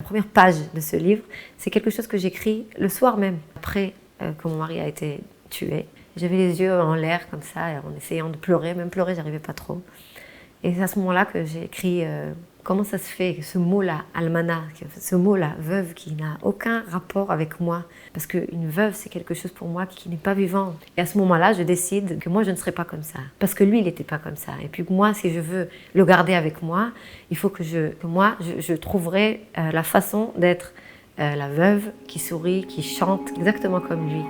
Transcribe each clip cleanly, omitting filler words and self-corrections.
La première page de ce livre, c'est quelque chose que j'écris le soir même, après que mon mari a été tué. J'avais les yeux en l'air comme ça, en essayant de pleurer. Même pleurer, j'arrivais pas trop. Et c'est à ce moment-là que j'ai écrit comment ça se fait, ce mot-là, almana, ce mot-là, veuve, qui n'a aucun rapport avec moi. Parce qu'une veuve, c'est quelque chose pour moi qui n'est pas vivant. Et à ce moment-là, je décide que moi, je ne serai pas comme ça. Parce que lui, il n'était pas comme ça. Et puis moi, si je veux le garder avec moi, il faut que moi, je trouverai la façon d'être la veuve qui sourit, qui chante exactement comme lui.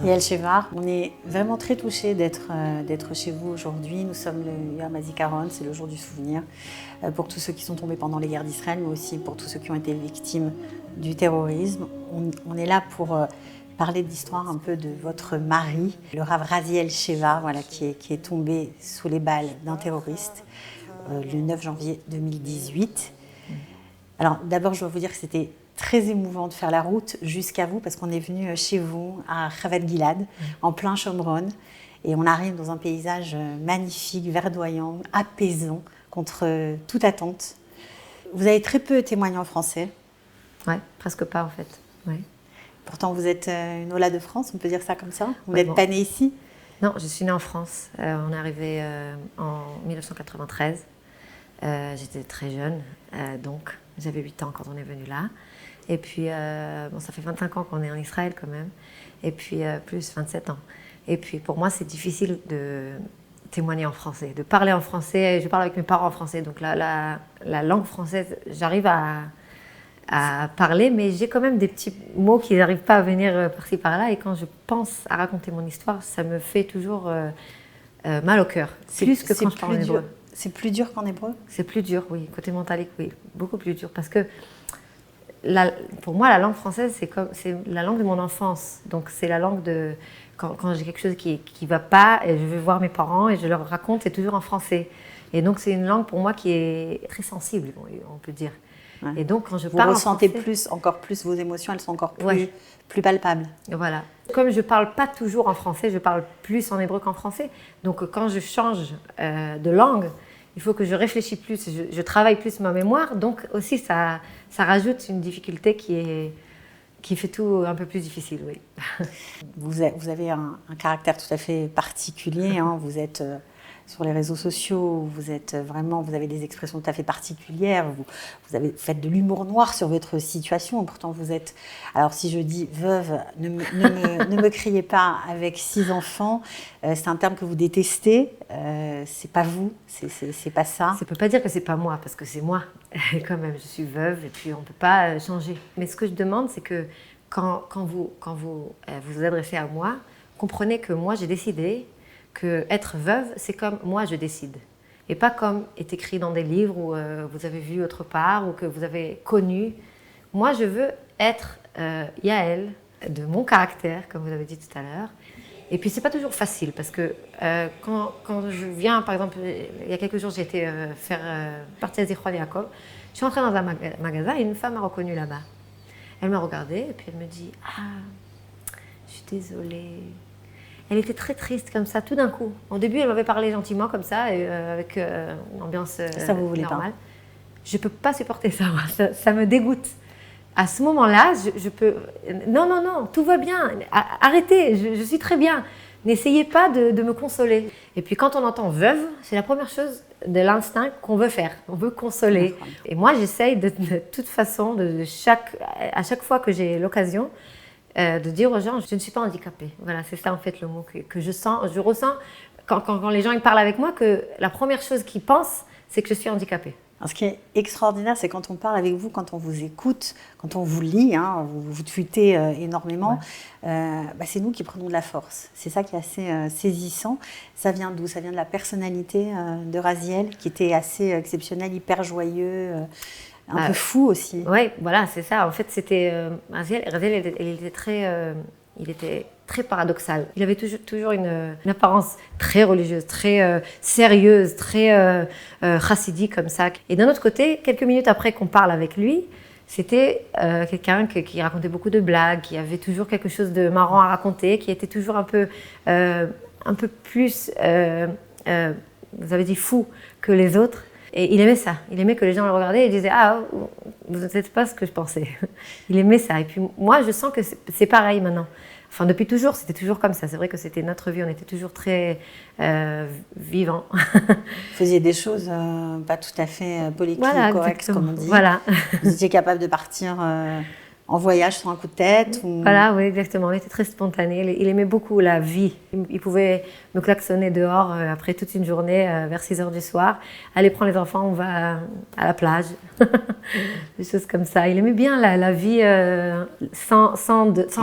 Yael Shevar, on est vraiment très touchés d'être chez vous aujourd'hui. Nous sommes le Yom HaZikaron, c'est le jour du souvenir, pour tous ceux qui sont tombés pendant les guerres d'Israël, mais aussi pour tous ceux qui ont été victimes du terrorisme. On est là pour parler de l'histoire un peu de votre mari, le Rav Raziel Shevar, voilà, qui est tombé sous les balles d'un terroriste le 9 janvier 2018. Alors d'abord, je dois vous dire que c'était très émouvant de faire la route jusqu'à vous, parce qu'on est venu chez vous à Chavat Gilad, en plein Shomron, et on arrive dans un paysage magnifique, verdoyant, apaisant, contre toute attente. Vous avez très peu témoigné en français. Ouais, presque pas en fait. Ouais. Pourtant, vous êtes une Ola de France, on peut dire ça comme ça. Vous n'êtes pas née ici? Non, je suis née en France. On est arrivé en 1993. J'étais très jeune, donc j'avais 8 ans quand on est venu là. Et puis, ça fait 25 ans qu'on est en Israël quand même. Et puis, plus 27 ans. Et puis, pour moi, c'est difficile de témoigner en français, de parler en français. Je parle avec mes parents en français, donc la langue française, j'arrive à parler, mais j'ai quand même des petits mots qui n'arrivent pas à venir par-ci par-là. Et quand je pense à raconter mon histoire, ça me fait toujours mal au cœur, plus que quand je parle en hébreu. C'est plus dur qu'en hébreu? C'est plus dur, oui. Côté mentalique, oui. Beaucoup plus dur. Parce que pour moi, la langue française, c'est la langue de mon enfance. Donc, c'est la langue de... Quand j'ai quelque chose qui ne va pas, et je vais voir mes parents et je leur raconte, c'est toujours en français. Et donc, c'est une langue pour moi qui est très sensible, on peut dire. Ouais. Et donc, quand je vous parle ressentez en français, encore plus vos émotions, elles sont encore plus, ouais, plus palpables. Voilà. Comme je ne parle pas toujours en français, je parle plus en hébreu qu'en français. Donc, quand je change de langue, il faut que je réfléchisse plus, je travaille plus ma mémoire. Donc, aussi, ça rajoute une difficulté qui fait tout un peu plus difficile, oui. Vous avez un caractère tout à fait particulier, hein. Vous êtes sur les réseaux sociaux, vous avez des expressions tout à fait particulières, vous faites de l'humour noir sur votre situation, pourtant vous êtes, alors si je dis veuve, ne me criez pas, avec 6 enfants, c'est un terme que vous détestez, c'est pas vous, c'est pas ça. Ça peut pas dire que c'est pas moi, parce que c'est moi, quand même, je suis veuve, et puis on peut pas changer. Mais ce que je demande, c'est que quand vous vous adressez à moi, comprenez que moi j'ai décidé que être veuve, c'est comme moi je décide. Et pas comme est écrit dans des livres ou vous avez vu autre part ou que vous avez connu. Moi, je veux être Yael, de mon caractère, comme vous l'avez dit tout à l'heure. Et puis, c'est pas toujours facile parce que quand je viens, par exemple, il y a quelques jours, j'ai été faire partie à Zichron Yaakov. Je suis entrée dans un magasin et une femme m'a reconnue là-bas. Elle m'a regardée et puis elle me dit « Ah, je suis désolée ». Elle était très triste comme ça, tout d'un coup. Au début, elle m'avait parlé gentiment comme ça, avec une ambiance ça vous voulez normale. pas. Je ne peux pas supporter ça, moi. Ça me dégoûte. À ce moment-là, je peux... Non, tout va bien. Arrêtez, je suis très bien. N'essayez pas de me consoler. Et puis quand on entend veuve, c'est la première chose de l'instinct qu'on veut faire. On veut consoler. Et moi, j'essaye de toute façon, à chaque fois que j'ai l'occasion, de dire aux gens, je ne suis pas handicapée. Voilà, c'est ça en fait le mot que je ressens quand les gens ils parlent avec moi, que la première chose qu'ils pensent, c'est que je suis handicapée. Alors, ce qui est extraordinaire, c'est quand on parle avec vous, quand on vous écoute, quand on vous lit, hein, vous tweetez énormément, c'est nous qui prenons de la force. C'est ça qui est assez saisissant. Ça vient d'où? Ça vient de la personnalité de Raziel, qui était assez exceptionnelle, hyper joyeux, un peu fou aussi. Oui, voilà, c'est ça. En fait, c'était Raziel, il était très paradoxal. Il avait toujours une apparence très religieuse, très sérieuse, très chassidique comme ça. Et d'un autre côté, quelques minutes après qu'on parle avec lui, C'était quelqu'un qui racontait beaucoup de blagues, qui avait toujours quelque chose de marrant à raconter, qui était toujours un peu plus, vous avez dit fou que les autres. Et il aimait ça. Il aimait que les gens le regardaient et disaient « Ah, vous n'êtes pas ce que je pensais. » Il aimait ça. Et puis moi, je sens que c'est pareil maintenant. Enfin, depuis toujours, c'était toujours comme ça. C'est vrai que c'était notre vie, on était toujours très vivants. Vous faisiez des choses pas tout à fait politiquement correctes, comme on dit. Voilà. Vous étiez capable de partir en voyage sur un coup de tête ou... Voilà, oui, exactement. On était très spontané. Il aimait beaucoup la vie. Il pouvait me klaxonner dehors après toute une journée, vers 6 heures du soir. Allez, prends les enfants, on va à la plage. Des choses comme ça. Il aimait bien la vie sans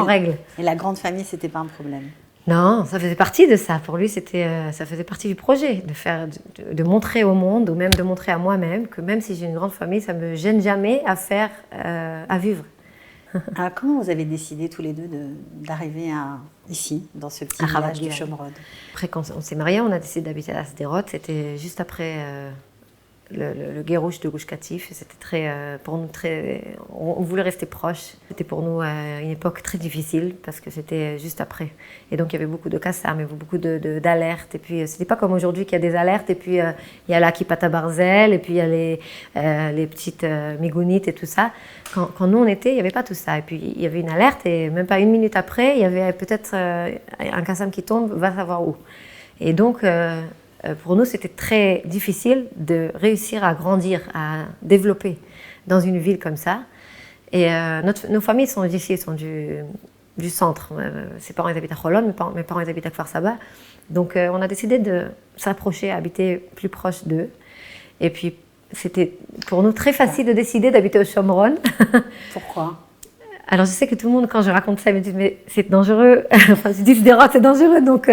règles. Et la grande famille, c'était pas un problème? Non, ça faisait partie de ça. Pour lui, ça faisait partie du projet, de montrer au monde, ou même de montrer à moi-même, que même si j'ai une grande famille, ça ne me gêne jamais à vivre. Alors, comment vous avez décidé tous les deux d'arriver ici, dans ce petit village du Shomrod? Après, quand on s'est mariés, on a décidé d'habiter à Sderot. C'était juste après le Guérouche de Gush Katif. C'était pour nous on voulait rester proches. C'était pour nous une époque très difficile parce que c'était juste après. Et donc il y avait beaucoup de Kassam, mais beaucoup d'alertes. Et puis c'était pas comme aujourd'hui qu'il y a des alertes. Et puis il y a la Kipata Barzel, et puis il y a les petites migounites et tout ça. Quand nous on était, il n'y avait pas tout ça. Et puis il y avait une alerte et même pas une minute après, il y avait peut-être un Kassam qui tombe, va savoir où. Et donc pour nous, c'était très difficile de réussir à grandir, à développer dans une ville comme ça. Et nos familles sont d'ici, sont du centre. Ses parents ils habitent à Holon, mes parents ils habitent à Kfar Saba. Donc on a décidé de s'approcher, habiter plus proche d'eux. Et puis c'était pour nous très facile de décider d'habiter au Shomron. Pourquoi? Alors je sais que tout le monde, quand je raconte ça, me dit mais c'est dangereux. Enfin, je dis Sderot c'est dangereux, donc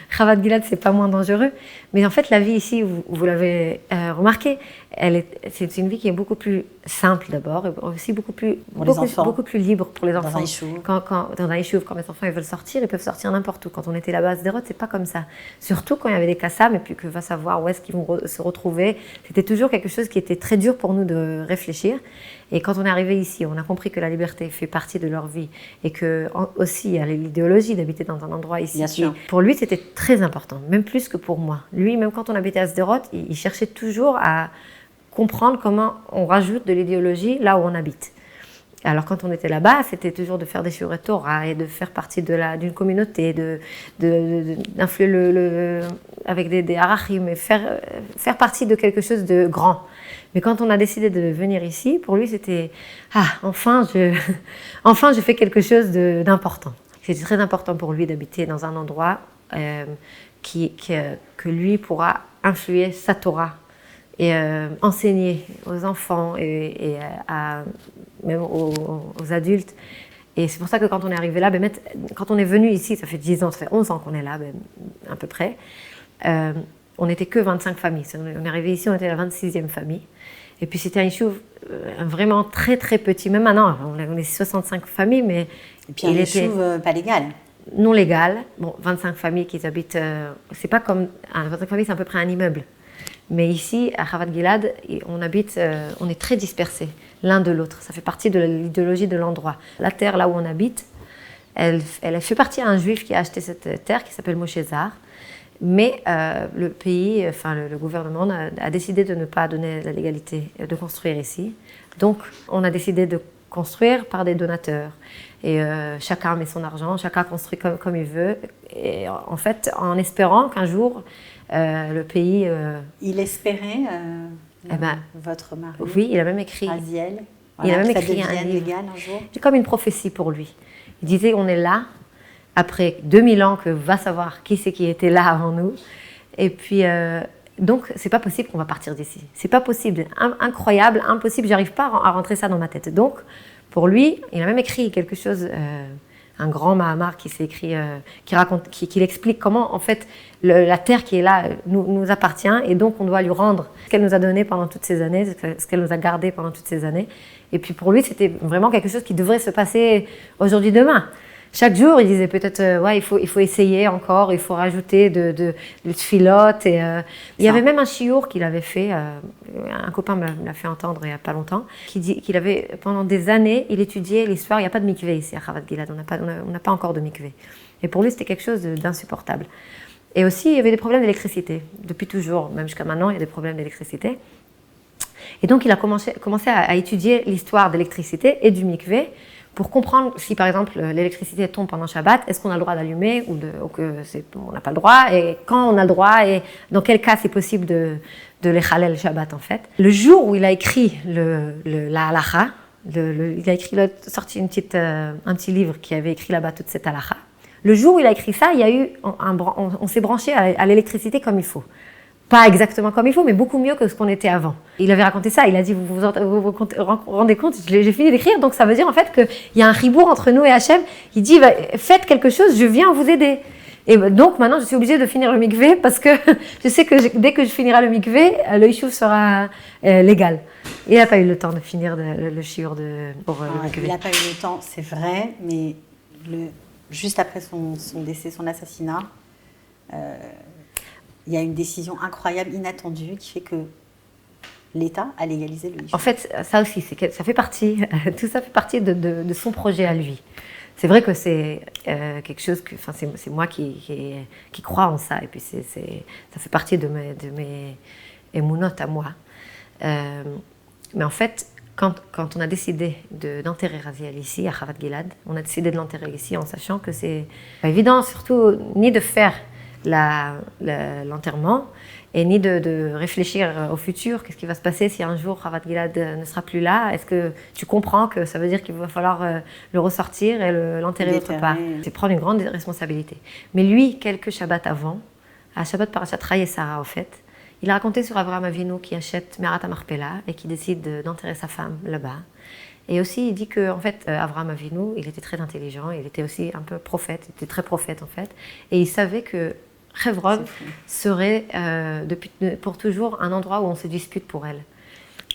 Chavat Gilad c'est pas moins dangereux. Mais en fait la vie ici, vous l'avez remarqué, c'est une vie qui est beaucoup plus simple d'abord, et aussi beaucoup plus libre pour les enfants. Dans un yishuv, quand les enfants ils veulent sortir, ils peuvent sortir n'importe où. Quand on était là-bas à Sderot, c'est pas comme ça. Surtout quand il y avait des Kassam et puis que va savoir où est-ce qu'ils vont se retrouver. C'était toujours quelque chose qui était très dur pour nous de réfléchir. Et quand on est arrivé ici, on a compris que la liberté fait partie de leur vie et que aussi il y a l'idéologie d'habiter dans un endroit ici. Bien sûr. Pour lui, c'était très important, même plus que pour moi. Lui, même quand on habitait à Sderot, il cherchait toujours à comprendre comment on rajoute de l'idéologie là où on habite. Alors quand on était là-bas, c'était toujours de faire des shiurei Torah et de faire partie d'une communauté, d'influer avec des arachim et faire partie de quelque chose de grand. Mais quand on a décidé de venir ici, pour lui c'était enfin je fais quelque chose d'important. C'était très important pour lui d'habiter dans un endroit que lui pourra influer sa Torah et enseigner aux enfants et même aux adultes. Et c'est pour ça que quand on est arrivé là, quand on est venu ici, ça fait 10 ans, ça fait 11 ans qu'on est là, à peu près, on n'était que 25 familles. On est arrivé ici, on était la 26e famille. Et puis c'était un yishuv vraiment très très petit. Même maintenant, on est 65 familles, mais et puis un yishuv pas légal. Non légal. Bon, 25 familles qui habitent. C'est pas comme 25 familles, c'est à peu près un immeuble. Mais ici, à Chavat Gilad, on est très dispersés l'un de l'autre. Ça fait partie de l'idéologie de l'endroit. La terre là où on habite, elle fait partie à un juif qui a acheté cette terre qui s'appelle Moshe Zar. Mais le pays, le gouvernement a décidé de ne pas donner la légalité de construire ici. Donc, on a décidé de construire par des donateurs. Et chacun met son argent, chacun construit comme il veut. Et en fait, en espérant qu'un jour, le pays... Il espérait votre mari? Oui, il a même écrit... Raziel, il a même écrit un livre légal un jour. C'est comme une prophétie pour lui. Il disait, on est là, après 2000 ans que va savoir qui c'est qui était là avant nous. Et puis, donc, c'est pas possible qu'on va partir d'ici. C'est pas possible. Incroyable, impossible. J'arrive pas à rentrer ça dans ma tête. Donc, pour lui, il a même écrit quelque chose, un grand Mahamar qui s'est écrit, qui explique comment, en fait, la terre qui est là nous appartient et donc on doit lui rendre ce qu'elle nous a donné pendant toutes ces années, ce qu'elle nous a gardé pendant toutes ces années. Et puis pour lui, c'était vraiment quelque chose qui devrait se passer aujourd'hui, demain. Chaque jour, il disait peut-être, ouais, il faut essayer encore, il faut rajouter de tfilotes. Il y avait même un chiour qu'il avait fait, un copain me l'a fait entendre il n'y a pas longtemps, qui dit qu'il avait, pendant des années, il étudiait l'histoire. Il n'y a pas de mikvé ici à Chavat Gilad, on n'a pas encore de mikvé. Et pour lui, c'était quelque chose d'insupportable. Et aussi, il y avait des problèmes d'électricité. Depuis toujours, même jusqu'à maintenant, il y a des problèmes d'électricité. Et donc, il a commencé à étudier l'histoire d'électricité et du mikvé pour comprendre si, par exemple, l'électricité tombe pendant Shabbat, est-ce qu'on a le droit d'allumer ou que on n'a pas le droit, et quand on a le droit, et dans quel cas c'est possible de les chalel Shabbat, en fait. Le jour où il a écrit la halacha, il a sorti un petit livre qui avait écrit là-bas toute cette halacha. Le jour où il a écrit ça, il y a eu on s'est branché à l'électricité comme il faut. Pas exactement comme il faut, mais beaucoup mieux que ce qu'on était avant. Il avait raconté ça, il a dit, vous rendez compte, j'ai fini d'écrire, donc ça veut dire en fait qu'il y a un ribour entre nous et Hachem. Il dit, faites quelque chose, je viens vous aider. Et donc maintenant, je suis obligée de finir le mikvé parce que je sais que dès que je finirai le mikvé, le ishuv sera légal. Il n'a pas eu le temps de finir le shiur pour le mikvé. Il n'a pas eu le temps, c'est vrai, mais juste après son décès, son assassinat, il y a une décision incroyable, inattendue, qui fait que l'État a légalisé le ishuv. En fait, ça aussi, ça fait partie, tout ça fait partie de son projet à lui. C'est vrai que c'est quelque chose que, enfin, c'est moi qui crois en ça, et puis ça fait partie de mes émounotes à moi. Mais en fait, quand on a décidé d'enterrer Raziel ici, à Chavat Gilad, on a décidé de l'enterrer ici en sachant que c'est pas évident, surtout, ni de faire l'enterrement, et ni de réfléchir au futur, qu'est-ce qui va se passer si un jour Chavat Gilad ne sera plus là. Est-ce que tu comprends que ça veut dire qu'il va falloir le ressortir et l'enterrer autre part? C'est prendre une grande responsabilité. Mais lui, quelques Shabbats avant, à Shabbat Parashat Raye Sarah, en fait, il a raconté sur Avraham Avinu qui achète Merat Marpella et qui décide d'enterrer sa femme là-bas. Et aussi, il dit que en fait, Avraham Avinu, il était très intelligent, il était aussi un peu prophète, il était très prophète en fait, et il savait que Hebron serait pour toujours un endroit où on se dispute pour elle.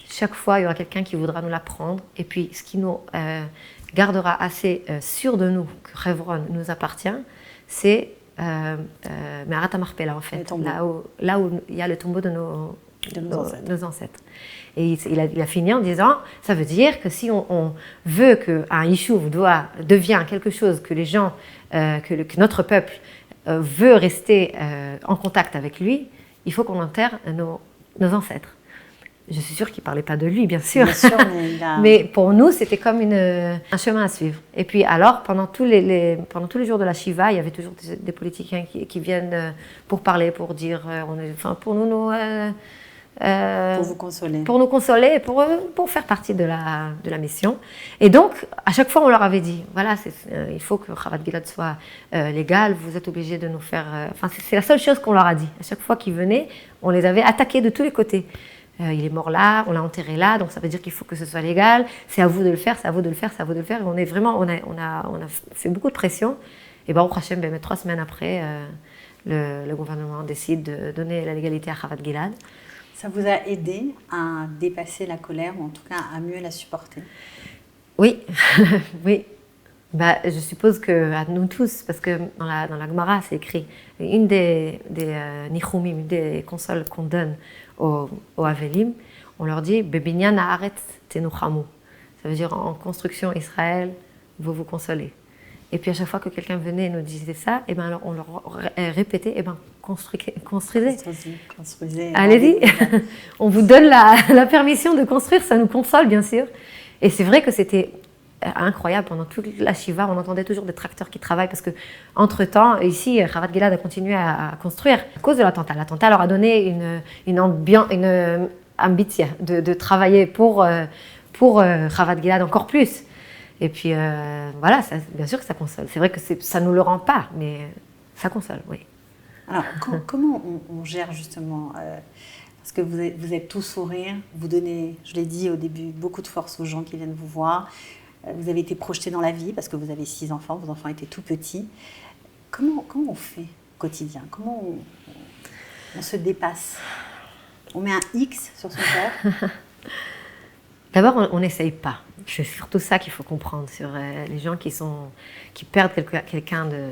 Chaque fois, il y aura quelqu'un qui voudra nous la prendre, et puis ce qui nous gardera assez sûr de nous que Hebron nous appartient, c'est Merat Marpella en fait, là où il y a le tombeau de nos ancêtres. Et il a fini en disant, ça veut dire que si on veut qu'un yishuv devient quelque chose que les gens, que notre peuple veut rester en contact avec lui, il faut qu'on enterre nos ancêtres. Je suis sûre qu'il ne parlait pas de lui, bien sûr. Bien sûr, mais pour nous, c'était comme un chemin à suivre. Et puis alors, pendant tous les jours de la Shiva, il y avait toujours des politiciens qui viennent pour parler, pour dire, pour vous consoler. Pour nous consoler et pour faire partie de la mission. Et donc, à chaque fois, on leur avait dit, voilà, il faut que Chavat Gilad soit légal, vous êtes obligés de nous faire... c'est la seule chose qu'on leur a dit. À chaque fois qu'ils venaient, on les avait attaqués de tous les côtés. Il est mort là, on l'a enterré là, donc ça veut dire qu'il faut que ce soit légal, c'est à vous de le faire, c'est à vous de le faire, c'est à vous de le faire. Et on a fait beaucoup de pression. Et Baruch Hashem, 3 semaines après, le gouvernement décide de donner la légalité à Chavat Gilad. Ça vous a aidé à dépasser la colère, ou en tout cas à mieux la supporter? Oui, oui. Je suppose qu'à nous tous, parce que dans la Gemara, c'est écrit, une des nichumim, une des consoles qu'on donne aux Avelim, on leur dit « Bebinyan haaretz tenuchamu ». Ça veut dire en construction Israël, vous vous consolez. Et puis à chaque fois que quelqu'un venait et nous disait ça, alors on leur répétait, construisez. Allez-y, on vous donne la permission de construire, ça nous console bien sûr. Et c'est vrai que c'était incroyable, pendant toute la Shiva, on entendait toujours des tracteurs qui travaillent, parce que entre-temps, ici, Chavat Gilad a continué à construire à cause de l'attentat. L'attentat leur a donné une ambition de travailler pour Chavat Gilad encore plus. Et puis, voilà, bien sûr que ça console. C'est vrai que ça ne nous le rend pas, mais ça console, oui. Alors, comment on gère justement parce que vous êtes tous sourire, vous donnez, je l'ai dit au début, beaucoup de force aux gens qui viennent vous voir. Vous avez été projetés dans la vie parce que vous avez 6 enfants, vos enfants étaient tout petits. Comment on fait au quotidien? Comment on se dépasse? On met un X sur son cœur? D'abord, on n'essaye pas. C'est surtout ça qu'il faut comprendre sur les gens qui perdent quelqu'un de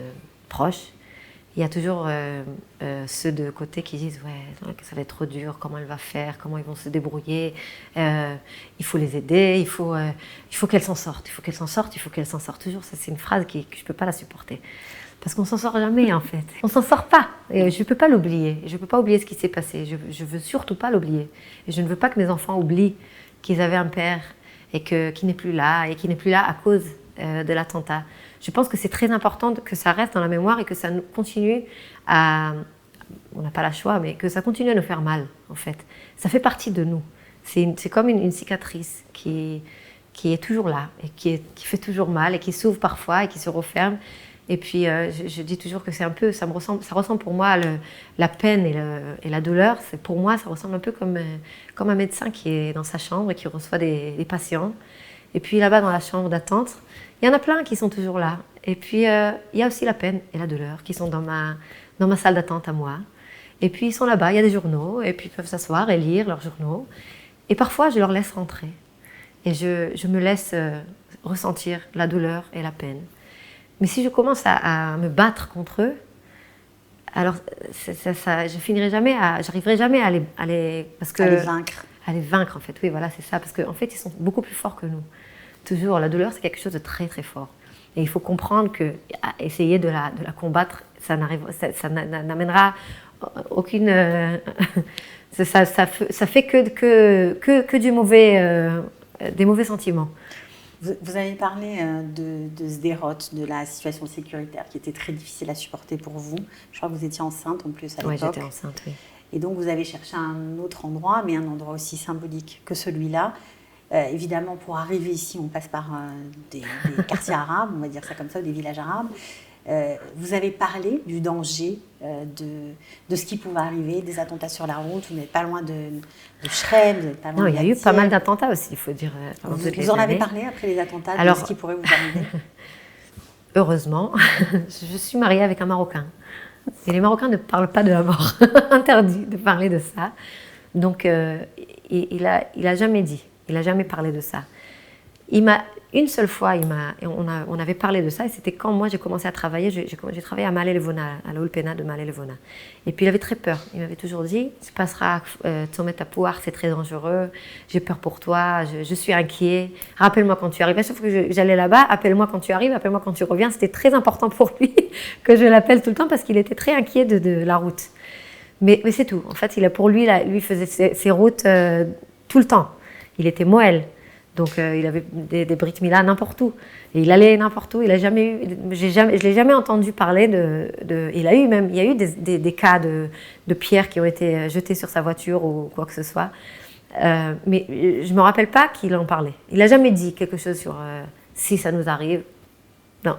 proche. Il y a toujours ceux de côté qui disent ouais, que ça va être trop dur, comment elle va faire, comment ils vont se débrouiller, il faut les aider, il faut qu'elle s'en sorte, il faut qu'elle s'en sorte, il faut qu'elle s'en sorte. Toujours, ça c'est une phrase que je ne peux pas la supporter. Parce qu'on s'en sort jamais en fait. On s'en sort pas. Et je ne peux pas l'oublier. Je ne peux pas oublier ce qui s'est passé. Je ne veux surtout pas l'oublier. Et je ne veux pas que mes enfants oublient qu'ils avaient un père et qui n'est plus là, et qui n'est plus là à cause de l'attentat. Je pense que c'est très important que ça reste dans la mémoire et que ça continue à... On n'a pas le choix, mais que ça continue à nous faire mal, en fait. Ça fait partie de nous. C'est comme une cicatrice qui est toujours là, et qui fait toujours mal, et qui s'ouvre parfois, et qui se referme. Et puis, je dis toujours que c'est un peu... Ça ressemble pour moi, la peine et la douleur. Pour moi, ça ressemble un peu comme un médecin qui est dans sa chambre et qui reçoit des patients. Et puis là-bas, dans la chambre d'attente, il y en a plein qui sont toujours là. Et puis, il y a aussi la peine et la douleur qui sont dans ma salle d'attente à moi. Et puis, ils sont là-bas, il y a des journaux, et puis ils peuvent s'asseoir et lire leurs journaux. Et parfois, je leur laisse rentrer. Et je me laisse ressentir la douleur et la peine. Mais si je commence à me battre contre eux, alors je finirai jamais j'arriverai jamais à les parce que à les vaincre. À les vaincre en fait, oui voilà c'est ça, parce qu'en fait ils sont beaucoup plus forts que nous. Toujours la douleur c'est quelque chose de très très fort. Et il faut comprendre que essayer de la combattre, ça n'amènera aucune ça fait que du mauvais des mauvais sentiments. Vous avez parlé de Sderot, de la situation sécuritaire qui était très difficile à supporter pour vous. Je crois que vous étiez enceinte en plus à l'époque. Oui, j'étais enceinte, oui. Et donc vous avez cherché un autre endroit, mais un endroit aussi symbolique que celui-là. Évidemment, pour arriver ici, on passe par des quartiers arabes, on va dire ça comme ça, ou des villages arabes. Vous avez parlé du danger, de ce qui pouvait arriver, des attentats sur la route. Vous n'êtes pas loin de Shrem, vous n'êtes pas loin non, il y a eu pas mal d'attentats aussi, il faut dire. Vous en avez parlé après les attentats, de ce qui pourrait vous arriver? Heureusement, je suis mariée avec un Marocain. Et les Marocains ne parlent pas de la mort. Interdit de parler de ça. Donc, il a jamais dit, il n'a jamais parlé de ça. Une seule fois, on avait parlé de ça, et c'était quand moi j'ai commencé à travailler. J'ai travaillé à Malé Levona, à l'Olpena de Malé Levona. Et puis il avait très peur. Il m'avait toujours dit, tu passeras Tzomet Tapouar, c'est très dangereux, j'ai peur pour toi, je suis inquiet. Rappelle-moi quand tu arrives. Sauf que j'allais là-bas, appelle-moi quand tu arrives, appelle-moi quand tu reviens. C'était très important pour lui que je l'appelle tout le temps parce qu'il était très inquiet de la route. Mais c'est tout. En fait, lui, il faisait ses routes tout le temps. Il était Moël. Donc, il avait des Brit Mila n'importe où. Et il allait n'importe où. Je ne l'ai jamais entendu parler il y a eu des cas de pierres qui ont été jetées sur sa voiture ou quoi que ce soit. Mais je ne me rappelle pas qu'il en parlait. Il n'a jamais dit quelque chose sur si ça nous arrive. Non.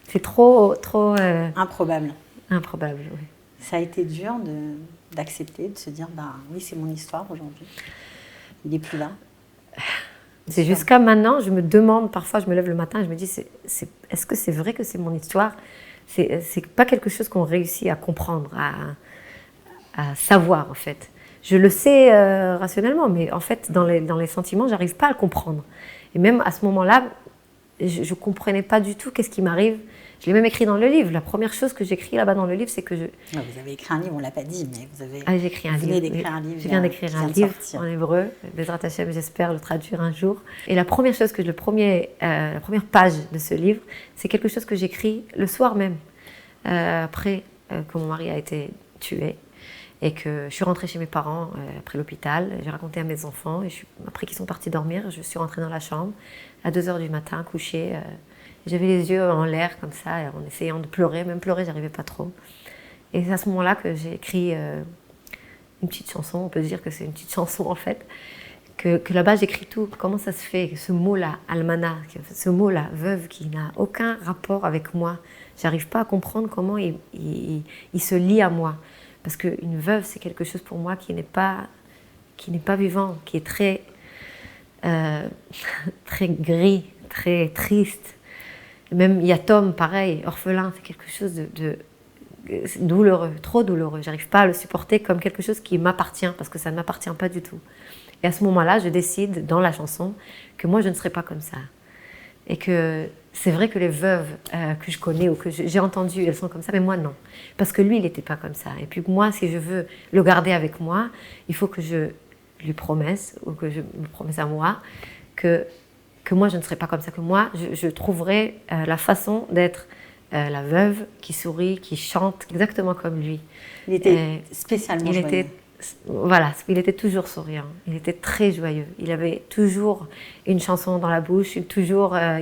C'est trop improbable. Improbable, oui. Ça a été dur d'accepter, de se dire, oui, c'est mon histoire aujourd'hui. Il n'est plus là. C'est jusqu'à maintenant, je me demande, parfois je me lève le matin et je me dis, est-ce que c'est vrai que c'est mon histoire? C'est pas quelque chose qu'on réussit à comprendre, à savoir en fait. Je le sais rationnellement, mais en fait dans les sentiments, j'arrive pas à le comprendre. Et même à ce moment-là, je comprenais pas du tout qu'est-ce qui m'arrive. Je l'ai même écrit dans le livre. La première chose que j'écris là-bas dans le livre, c'est que je... Vous avez écrit un livre, on ne l'a pas dit, mais vous avez... j'ai écrit un livre. Je viens d'écrire un livre en hébreu. Bezrat Hashem, j'espère le traduire un jour. Et la première chose la première page de ce livre, c'est quelque chose que j'écris le soir même, après que mon mari a été tué. Et que je suis rentrée chez mes parents après l'hôpital. J'ai raconté à mes enfants. Et après qu'ils sont partis dormir, je suis rentrée dans la chambre à 2h du matin, couchée. J'avais les yeux en l'air comme ça, en essayant de pleurer. Même pleurer, j'arrivais pas trop. Et c'est à ce moment-là que j'ai écrit une petite chanson. On peut dire que c'est une petite chanson en fait. Que là-bas, j'écris tout. Comment ça se fait que ce mot-là, almana, ce mot-là, veuve, qui n'a aucun rapport avec moi. J'arrive pas à comprendre comment il se lie à moi. Parce qu'une veuve, c'est quelque chose pour moi qui n'est pas vivant, qui est très, très gris, très triste. Même yatom, pareil, orphelin, c'est quelque chose de douloureux, trop douloureux. J'arrive pas à le supporter comme quelque chose qui m'appartient, parce que ça ne m'appartient pas du tout. Et à ce moment-là, je décide dans la chanson que moi, je ne serai pas comme ça. Et que c'est vrai que les veuves que je connais ou que j'ai entendues, elles sont comme ça, mais moi, non. Parce que lui, il n'était pas comme ça. Et puis moi, si je veux le garder avec moi, il faut que je lui promesse, ou que je me promesse à moi, que moi, je ne serai pas comme ça. Que moi, je trouverai la façon d'être la veuve qui sourit, qui chante exactement comme lui. Il était spécialement joyeux. Voilà, il était toujours souriant, il était très joyeux. Il avait toujours une chanson dans la bouche, il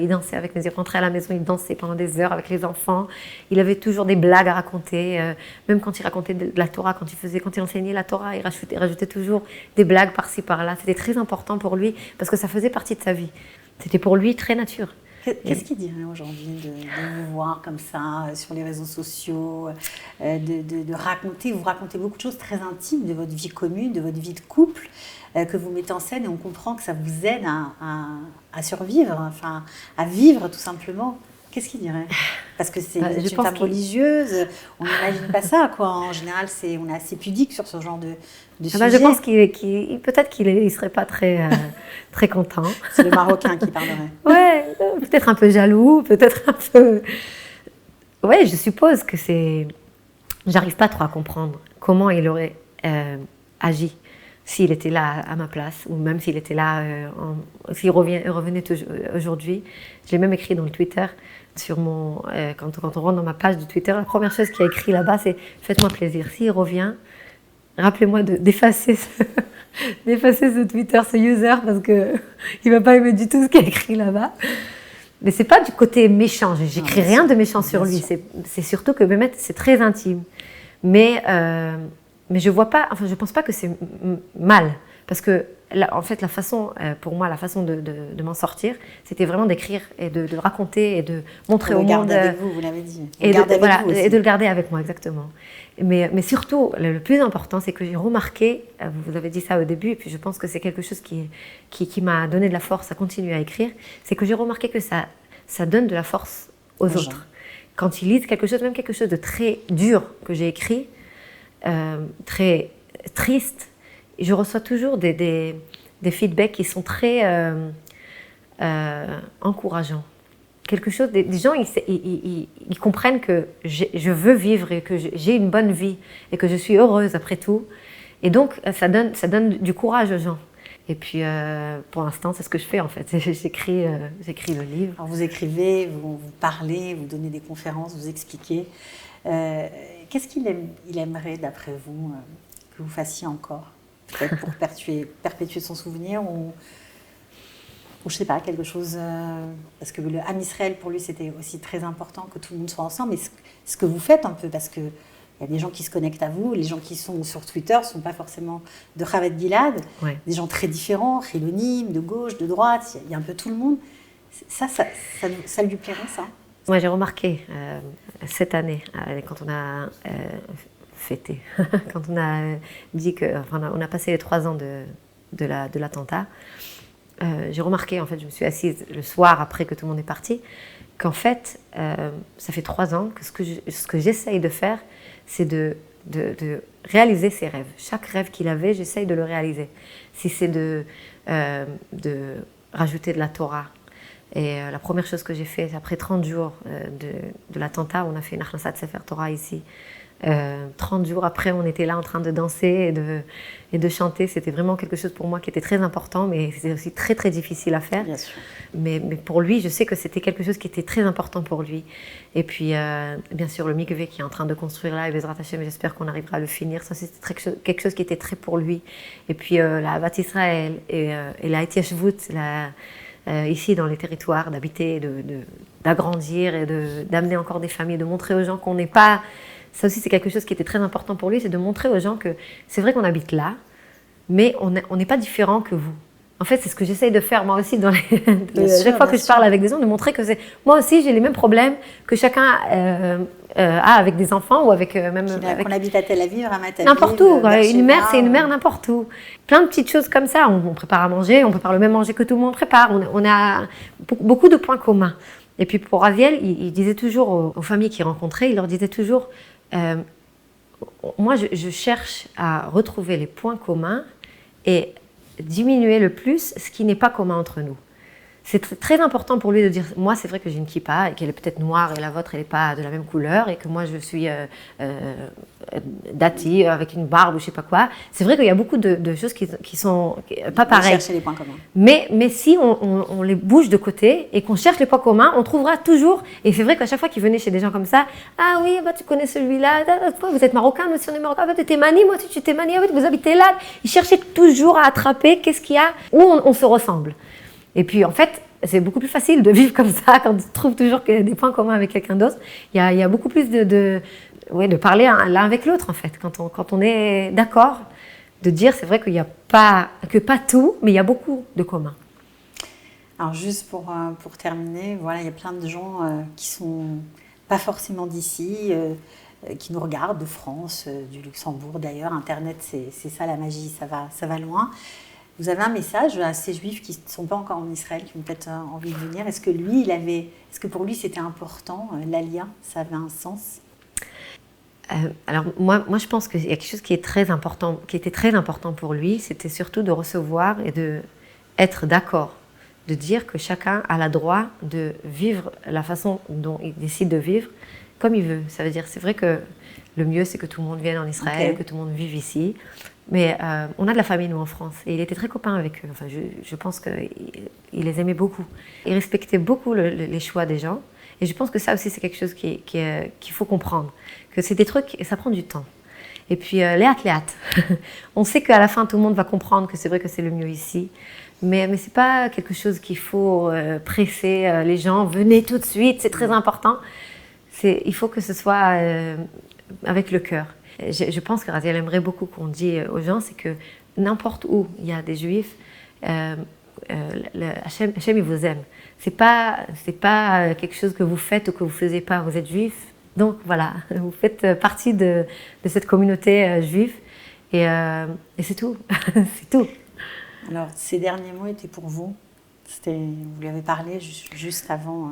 dansait avec nous. Il rentrait à la maison, il dansait pendant des heures avec les enfants. Il avait toujours des blagues à raconter, même quand il racontait de la Torah, quand il enseignait la Torah, il rajoutait toujours des blagues par-ci par-là. C'était très important pour lui parce que ça faisait partie de sa vie. C'était pour lui très nature. Qu'est-ce qu'il dirait aujourd'hui de vous voir comme ça sur les réseaux sociaux, de raconter, vous racontez beaucoup de choses très intimes de votre vie commune, de votre vie de couple, que vous mettez en scène et on comprend que ça vous aide à survivre, enfin, à vivre tout simplement. Qu'est-ce qu'il dirait? Parce que c'est une femme religieuse, on n'imagine pas ça, quoi. En général, on est assez pudique sur ce genre de sujet. Je pense peut-être qu'il ne serait pas très, très content. C'est le Marocain qui parlerait. Ouais, peut-être un peu jaloux, peut-être un peu... Ouais, je suppose que c'est... J'arrive pas trop à comprendre comment il aurait agi s'il était là à ma place, ou même s'il était là, s'il revenait aujourd'hui. Je l'ai même écrit dans le Twitter, sur quand on rentre dans ma page de Twitter, la première chose qu'il y a écrit là-bas, c'est « Faites-moi plaisir, s'il revient, rappelez-moi d'effacer ce Twitter, ce user, parce qu'il ne va pas aimer du tout ce qu'il y a écrit là-bas. » Mais ce n'est pas du côté méchant, j'écris rien de méchant sur lui, c'est surtout que Mehmet, c'est très intime. Mais je vois pas, enfin je pense pas que c'est mal, parce que en fait la façon, pour moi, la façon de m'en sortir, c'était vraiment d'écrire et de raconter et de montrer au monde. Avec vous l'avez dit. Et de le garder avec moi, exactement. Mais surtout, le plus important, c'est que j'ai remarqué, vous avez dit ça au début, et puis je pense que c'est quelque chose qui m'a donné de la force à continuer à écrire, c'est que j'ai remarqué que ça donne de la force aux autres. Quand ils lisent quelque chose, même quelque chose de très dur que j'ai écrit, très triste, je reçois toujours des feedbacks qui sont très encourageants. Quelque chose, des gens, ils comprennent que je veux vivre et que j'ai une bonne vie et que je suis heureuse après tout. Et donc, ça donne du courage aux gens. Et puis, pour l'instant, c'est ce que je fais en fait. J'écris le livre. Alors, vous écrivez, vous parlez, vous donnez des conférences, vous expliquez. Qu'est-ce qu'il aimerait, d'après vous, que vous fassiez encore? Peut-être pour perpétuer son souvenir ou je ne sais pas, quelque chose... parce que le Ham Israël, pour lui, c'était aussi très important que tout le monde soit ensemble. Mais ce que vous faites un peu, parce qu'il y a des gens qui se connectent à vous, les gens qui sont sur Twitter ne sont pas forcément de Khavet Gilad, des gens très différents, Chilonim, de gauche, de droite, il y a un peu tout le monde. Ça lui plairait, ça? Moi, j'ai remarqué cette année, quand on a fêté, quand on a dit on a passé les 3 ans de l'attentat, j'ai remarqué, en fait, je me suis assise le soir après que tout le monde est parti, qu'en fait, ça fait 3 ans que ce que j'essaye de faire, c'est de réaliser ses rêves. Chaque rêve qu'il avait, j'essaye de le réaliser. Si c'est de rajouter de la Torah. Et la première chose que j'ai fait, après 30 jours de l'attentat, on a fait une Achnasat Sefer Torah ici. 30 jours après, on était là en train de danser et de chanter. C'était vraiment quelque chose pour moi qui était très important, mais c'était aussi très très difficile à faire. Bien sûr. Mais pour lui, je sais que c'était quelque chose qui était très important pour lui. Et puis, bien sûr, le mikvé qui est en train de construire là, et Bezrat Hashem, j'espère qu'on arrivera à le finir. Ça, c'était quelque chose qui était très pour lui. Et puis, la Avat Israël et la Etiashvut, ici dans les territoires, d'habiter, d'agrandir et d'amener encore des familles, de montrer aux gens qu'on n'est pas... Ça aussi, c'est quelque chose qui était très important pour lui, c'est de montrer aux gens que c'est vrai qu'on habite là, mais on n'est pas différent que vous. En fait, c'est ce que j'essaye de faire moi aussi chaque fois que je parle avec des gens, de montrer que moi aussi, j'ai les mêmes problèmes que chacun a avec des enfants ou avec même... Qu'on habite à Tel Aviv, à Tel Aviv. N'importe où. Une mère, c'est une mère n'importe où. Plein de petites choses comme ça. On prépare à manger, on prépare le même manger que tout le monde prépare. On a beaucoup de points communs. Et puis pour Aviel, il disait toujours aux familles qu'il rencontrait, il leur disait toujours... moi, je cherche à retrouver les points communs et diminuer le plus ce qui n'est pas commun entre nous. C'est très important pour lui de dire, moi c'est vrai que j'ai une kippa et qu'elle est peut-être noire et la vôtre elle n'est pas de la même couleur et que moi je suis dati avec une barbe ou je sais pas quoi. C'est vrai qu'il y a beaucoup de choses qui sont pas pareilles. Chercher les points communs. Mais si on les bouge de côté et qu'on cherche les points communs, on trouvera toujours. Et c'est vrai qu'à chaque fois qu'il venait chez des gens comme ça, ah oui, bah, tu connais celui-là, vous êtes marocain, nous aussi on est marocain, tu es Témani, moi aussi tu es Témani, vous habitez là. Ils cherchaient toujours à attraper qu'est-ce qu'il y a, où on se ressemble. Et puis en fait, c'est beaucoup plus facile de vivre comme ça quand on trouve toujours des points communs avec quelqu'un d'autre. Il y a beaucoup plus de parler l'un avec l'autre en fait. Quand on est d'accord, de dire c'est vrai qu'il n'y a pas tout, mais il y a beaucoup de communs. Alors juste pour terminer, voilà, il y a plein de gens qui sont pas forcément d'ici, qui nous regardent de France, du Luxembourg d'ailleurs. Internet, c'est ça la magie, ça va loin. Vous avez un message à ces juifs qui ne sont pas encore en Israël, qui ont peut-être envie de venir. Est-ce que pour lui c'était important, l'Aliyah, ça avait un sens? Alors moi je pense qu'il y a quelque chose qui était très important pour lui, c'était surtout de recevoir et d'être d'accord, de dire que chacun a le droit de vivre la façon dont il décide de vivre comme il veut. Ça veut dire, c'est vrai que le mieux c'est que tout le monde vienne en Israël, que tout le monde vive ici. Mais on a de la famille, nous, en France. Et il était très copain avec eux. Enfin, je pense qu'il les aimait beaucoup. Il respectait beaucoup les choix des gens. Et je pense que ça aussi, c'est quelque chose qu'il faut comprendre. Que c'est des trucs, et ça prend du temps. Et puis, léat. On sait qu'à la fin, tout le monde va comprendre que c'est vrai que c'est le mieux ici. Mais ce n'est pas quelque chose qu'il faut presser les gens. Venez tout de suite, c'est très important. Il faut que ce soit avec le cœur. Je pense que Raziel aimerait beaucoup qu'on dise aux gens, c'est que n'importe où il y a des juifs, Hachem il vous aime. C'est pas quelque chose que vous faites ou que vous ne faisiez pas. Vous êtes juif, donc voilà, vous faites partie de cette communauté juive et c'est tout. C'est tout. Alors, ces derniers mots étaient pour vous. Vous lui avez parlé juste avant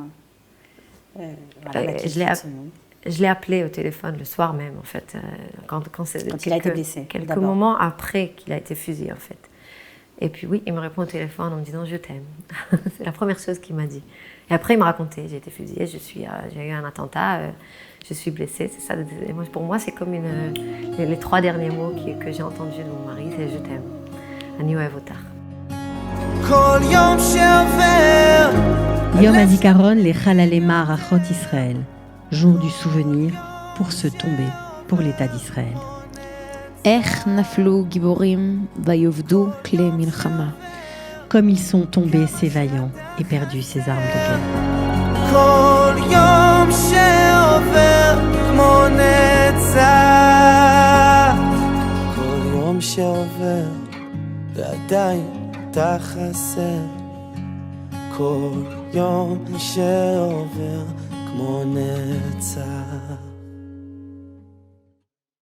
Je l'ai appelé au téléphone le soir même, en fait, quand il a été blessé. Quelques moments après qu'il a été fusillé, en fait. Et puis oui, il me répond au téléphone en me disant « je t'aime ». C'est la première chose qu'il m'a dit. Et après, il m'a raconté, j'ai été fusillée, j'ai eu un attentat, je suis blessée. C'est ça. Et moi, pour moi, c'est comme les 3 derniers mots que j'ai entendus de mon mari, c'est « je t'aime ». Ani ohev otar. Yom HaZikaron le Chalalei Ma'arachot Israël. Jour du souvenir pour ceux tombés pour l'État d'Israël. Comme ils sont tombés ces vaillants et perdus ces armes de guerre. כל יום שעובר כמו נצח